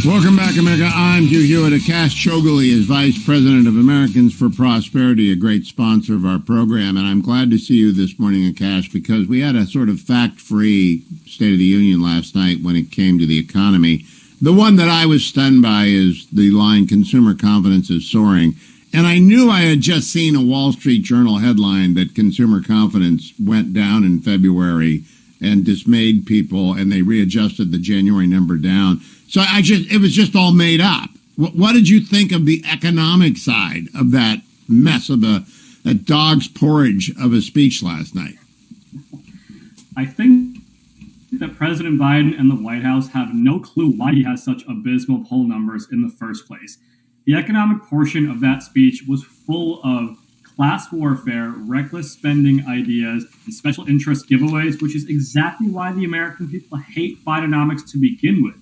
Welcome back, America. I'm Hugh Hewitt. Akash Chougule is Vice President of Americans for Prosperity, a great sponsor of our program. And I'm glad to see you this morning, Akash, because we had a sort of fact-free State of the Union last night when it came to the economy. The one that I was stunned by is the line, consumer confidence is soaring. And I knew I had just seen a Wall Street Journal headline that consumer confidence went down in February and dismayed people, and they readjusted the January number down. So it was just all made up. What did you think of the economic side of that mess of that dog's porridge of a speech last night? I think that President Biden and the White House have no clue why he has such abysmal poll numbers in the first place. The economic portion of that speech was full of class warfare, reckless spending ideas, and special interest giveaways, which is exactly why the American people hate Bidenomics to begin with.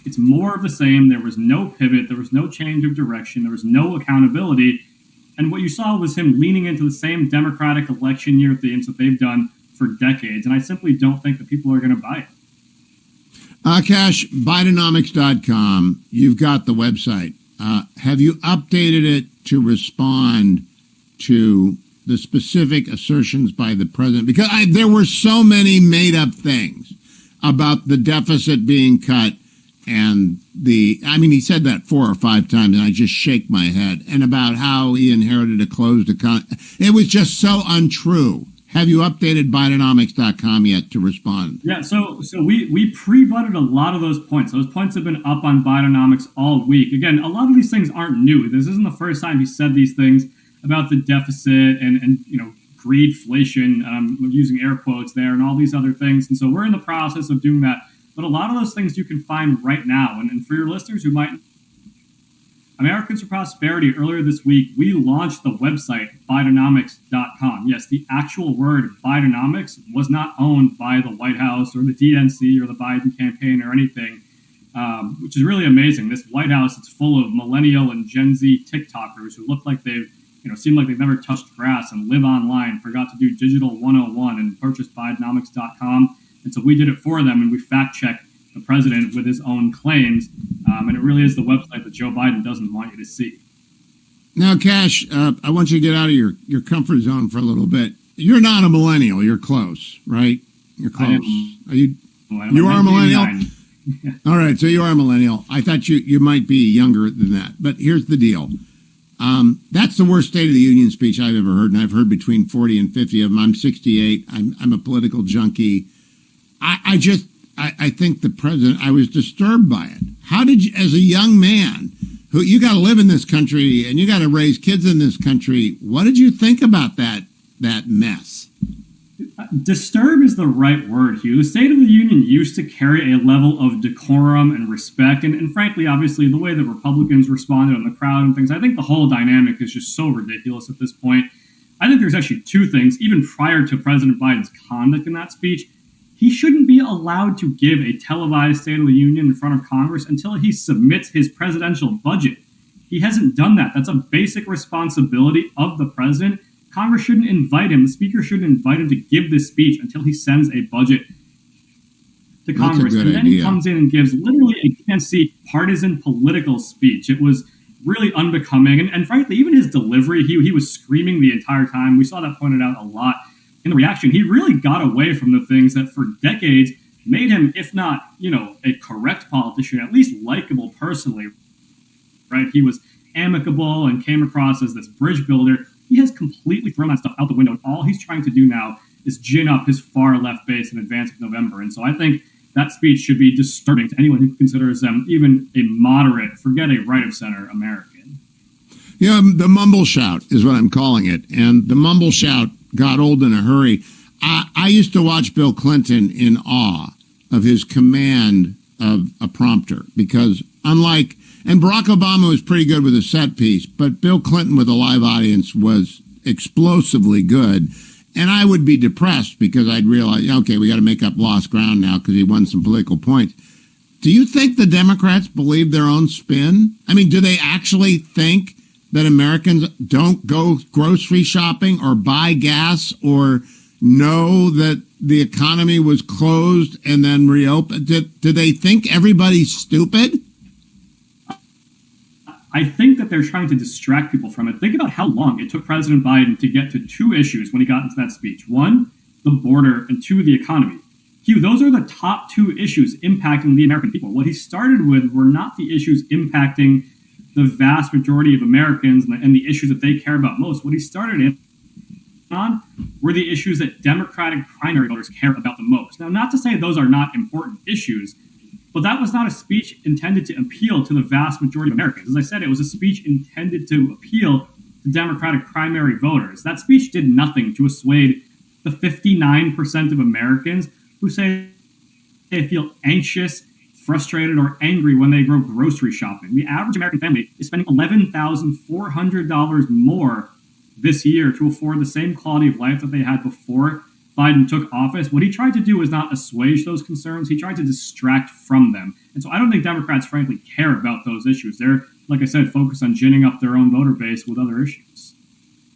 It's more of the same. There was no pivot. There was no change of direction. There was no accountability. And what you saw was him leaning into the same Democratic election year themes that they've done for decades. And I simply don't think that people are going to buy it. Akash, Bidenomics.com, you've got the website. Have you updated it to respond to the specific assertions by the president? Because there were so many made-up things about the deficit being cut. And he said that 4 or 5 times, and I just shake my head. And about how he inherited a closed economy. It was just so untrue. Have you updated Bidenomics.com yet to respond? Yeah, so we pre-butted a lot of those points. Those points have been up on Bidenomics all week. Again, a lot of these things aren't new. This isn't the first time he said these things about the deficit and greedflation, using air quotes there, and all these other things. And so we're in the process of doing that. But a lot of those things you can find right now. And for your listeners who might, Americans for Prosperity, earlier this week, we launched the website, Bidenomics.com. Yes, the actual word Bidenomics was not owned by the White House or the DNC or the Biden campaign or anything, which is really amazing. This White House, it's full of millennial and Gen Z TikTokers who look like they've, seem like they've never touched grass and live online, forgot to do digital 101 and purchased Bidenomics.com. And so we did it for them, and we fact-checked the president with his own claims. And it really is the website that Joe Biden doesn't want you to see. Now, Cash, I want you to get out of your comfort zone for a little bit. You're not a millennial. You're close, right? You're close. You are a millennial? All right, so you are a millennial. I thought you might be younger than that. But here's the deal. That's the worst State of the Union speech I've ever heard, and I've heard between 40 and 50 of them. I'm 68. I'm a political junkie. I think the president, I was disturbed by it. How did you, as a young man, who you got to live in this country and you got to raise kids in this country, what did you think about that mess? Disturb is the right word, Hugh. The State of the Union used to carry a level of decorum and respect. And frankly, obviously, the way that Republicans responded on the crowd and things, I think the whole dynamic is just so ridiculous at this point. I think there's actually 2 things, even prior to President Biden's conduct in that speech. He shouldn't be allowed to give a televised State of the Union in front of Congress until he submits his presidential budget. He hasn't done that. That's a basic responsibility of the president. Congress shouldn't invite him. The speaker shouldn't invite him to give this speech until he sends a budget to Congress. And then he comes in and gives literally a can't-see partisan political speech. It was really unbecoming. And frankly, even his delivery, he was screaming the entire time. We saw that pointed out a lot in the reaction. He really got away from the things that for decades made him, if not, a correct politician, at least likable personally, right? He was amicable and came across as this bridge builder. He has completely thrown that stuff out the window. All he's trying to do now is gin up his far left base in advance of November. And so I think that speech should be disturbing to anyone who considers them even a moderate, forget a right-of-center American. Yeah, the mumble shout is what I'm calling it. And the mumble shout got old in a hurry. I used to watch Bill Clinton in awe of his command of a prompter because unlike, and Barack Obama was pretty good with a set piece, but Bill Clinton with a live audience was explosively good. And I would be depressed because I'd realize, okay, we got to make up lost ground now because he won some political points. Do you think the Democrats believe their own spin? I mean, do they actually think that Americans don't go grocery shopping or buy gas or know that the economy was closed and then reopened? Do they think everybody's stupid? I think that they're trying to distract people from it. Think about how long it took President Biden to get to two issues when he got into that speech. One, the border, and two, the economy. Hugh, those are the top two issues impacting the American people. What he started with were not the issues impacting the vast majority of Americans and the issues that they care about most. What he started on were the issues that Democratic primary voters care about the most. Now, not to say those are not important issues, but that was not a speech intended to appeal to the vast majority of Americans. As I said, it was a speech intended to appeal to Democratic primary voters. That speech did nothing to assuage the 59% of Americans who say they feel anxious, frustrated, or angry when they go grocery shopping. The average American family is spending $11,400 more this year to afford the same quality of life that they had before Biden took office. What he tried to do was not assuage those concerns. He tried to distract from them. And so I don't think Democrats, frankly, care about those issues. They're, like I said, focused on ginning up their own voter base with other issues.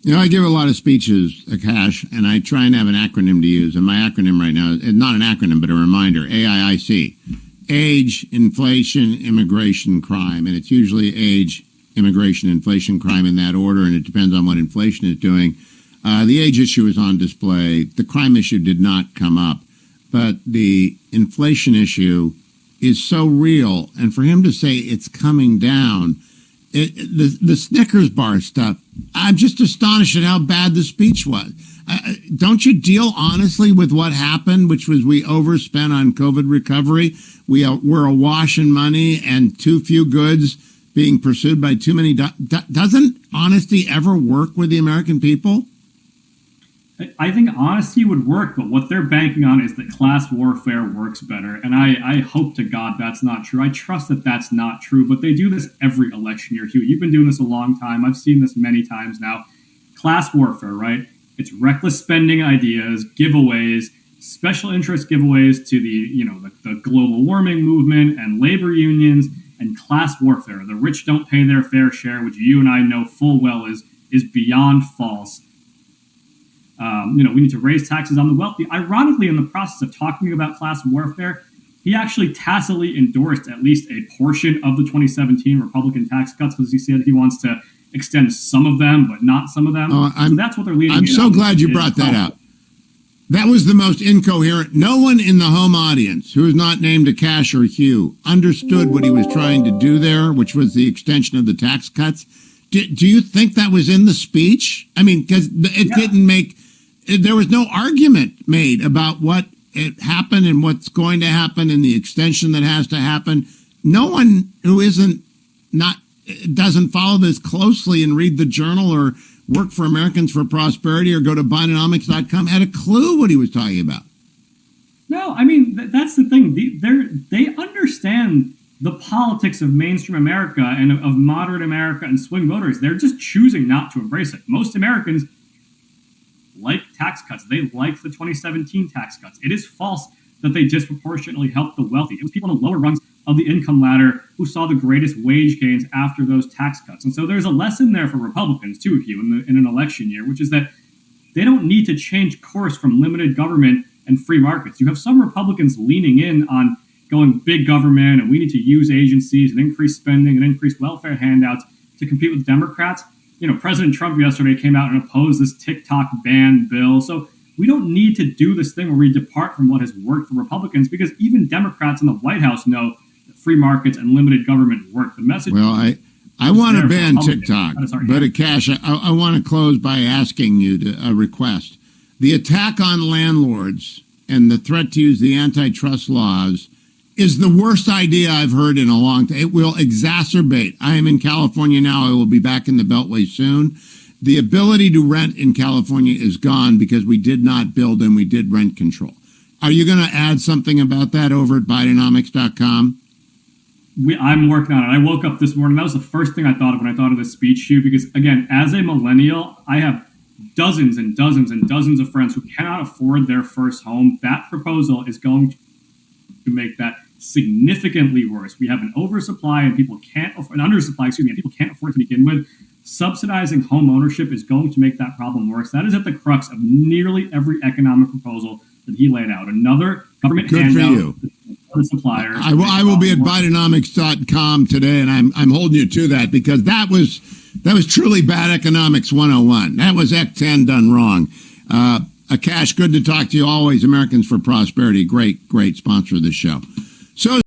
You know, I give a lot of speeches, Akash, and I try and have an acronym to use. And my acronym right now is not an acronym, but a reminder, AIIC. Age, inflation, immigration, crime. And it's usually age, immigration, inflation, crime in that order, and it depends on what inflation is doing. The age issue is on display. The crime issue did not come up, but the inflation issue is so real. And for him to say it's coming down, the Snickers bar stuff, I'm just astonished at how bad the speech was. Don't you deal honestly with what happened, which was we overspent on COVID recovery? We're awash in money and too few goods being pursued by too many. Doesn't honesty ever work with the American people? I think honesty would work, but what they're banking on is that class warfare works better. And I hope to God that's not true. I trust that that's not true, but they do this every election year. Hugh, you've been doing this a long time. I've seen this many times now. Class warfare, right? It's reckless spending ideas, giveaways, special interest giveaways to the global warming movement and labor unions, and class warfare. The rich don't pay their fair share, which you and I know full well is beyond false. We need to raise taxes on the wealthy. Ironically, in the process of talking about class warfare, he actually tacitly endorsed at least a portion of the 2017 Republican tax cuts because he said he wants to extend some of them, but not some of them. So that's what they're leading. I'm so glad you brought that up. That was the most incoherent. No one in the home audience who is not named Akash or Hugh understood what he was trying to do there, which was the extension of the tax cuts. Do you think that was in the speech? I mean, because it didn't make, there was no argument made about what it happened and what's going to happen and the extension that has to happen. No one who doesn't follow this closely and read the Journal or work for Americans for Prosperity or go to Bidenomics.com had a clue what he was talking about. No, I mean, that's the thing. They understand the politics of mainstream America and of moderate America and swing voters. They're just choosing not to embrace it. Most Americans like tax cuts. They like the 2017 tax cuts. It is false that they disproportionately helped the wealthy. It was people on the lower rungs of the income ladder who saw the greatest wage gains after those tax cuts. And so there's a lesson there for Republicans, too, Hugh, in an election year, which is that they don't need to change course from limited government and free markets. You have some Republicans leaning in on going big government, and we need to use agencies and increase spending and increase welfare handouts to compete with Democrats. President Trump yesterday came out and opposed this TikTok ban bill. So we don't need to do this thing where we depart from what has worked for Republicans, because even Democrats in the White House know that free markets and limited government work. The message. Well, I want to ban TikTok, but Akash, I want to close by asking you to request. The attack on landlords and the threat to use the antitrust laws is the worst idea I've heard in a long time. It will exacerbate. I am in California now. I will be back in the Beltway soon. The ability to rent in California is gone because we did not build and we did rent control. Are you going to add something about that over at Bidenomics.com? I'm working on it. I woke up this morning. That was the first thing I thought of when I thought of this speech, Hugh, because, again, as a millennial, I have dozens and dozens and dozens of friends who cannot afford their first home. That proposal is going to make that significantly worse. We have an oversupply and people can't afford, an undersupply, and people can't afford to begin with. Subsidizing home ownership is going to make that problem worse. That is at the crux of nearly every economic proposal that he laid out. Another government handout the suppliers. I will be at Bidenomics.com today, and I'm holding you to that, because that was truly bad economics 101. That was Ec10 done wrong. Akash, good to talk to you always. Americans for Prosperity, great sponsor of the show. So